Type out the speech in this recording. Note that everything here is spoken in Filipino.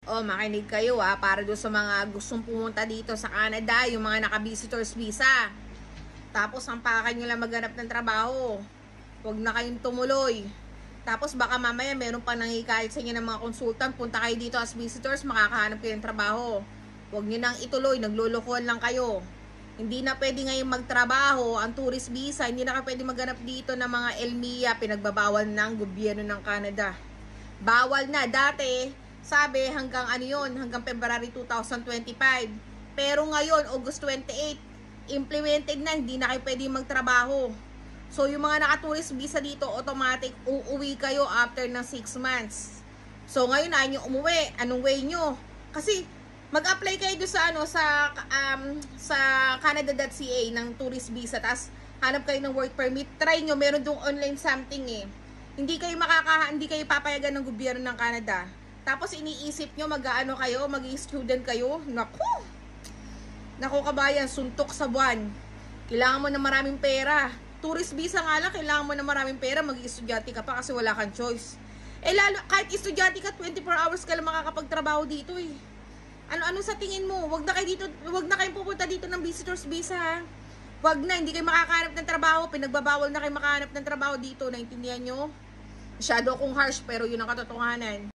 Oh, makinig kayo para doon sa mga gustong pumunta dito sa Canada, yung mga naka-visitors visa. Tapos sampakan nyo lang maghanap ng trabaho. Huwag na kayong tumuloy. Tapos baka mamaya meron pa nangikayat sa inyo ng mga consultant, punta kayo dito as visitors, makakahanap kayo ng trabaho. Huwag nyo nang ituloy, naglulukuhan lang kayo. Hindi na pwede ngayon magtrabaho, ang tourist visa, hindi na kayo pwede maghanap dito ng mga ELMIA, pinagbabawal ng gobyerno ng Canada. Bawal na, dati, sabi hanggang ano yun, hanggang February 2025. Pero ngayon, August 28, implemented na, hindi na kayo pwede magtrabaho. So, yung mga naka-tourist visa dito, automatic, uuwi kayo after ng 6 months. So, ngayon, ayaw nyo umuwi. Anong way nyo? Kasi, mag-apply kayo doon sa, sa Canada.ca ng tourist visa. Tapos, hanap kayo ng work permit. Try nyo, meron doon online something eh. Hindi kayo papayagan ng gobyerno ng Canada. Tapos, iniisip nyo, mag-ano kayo, mag-student kayo. Naku kabayan, suntok sa buwan. Kailangan mo ng maraming pera. Tourist visa nga lang, kailangan mo ng maraming pera, mag-estudyante ka pa kasi wala kang choice. Eh lalo, kahit estudyante ka, 24 hours ka lang makakapagtrabaho dito eh. Ano sa tingin mo? Wag na kayong pupunta dito ng visitors visa ha. Wag na, hindi kayo makakahanap ng trabaho, pinagbabawal na kayo makahanap ng trabaho dito, naintindihan nyo? Masyado akong harsh pero yun ang katotohanan.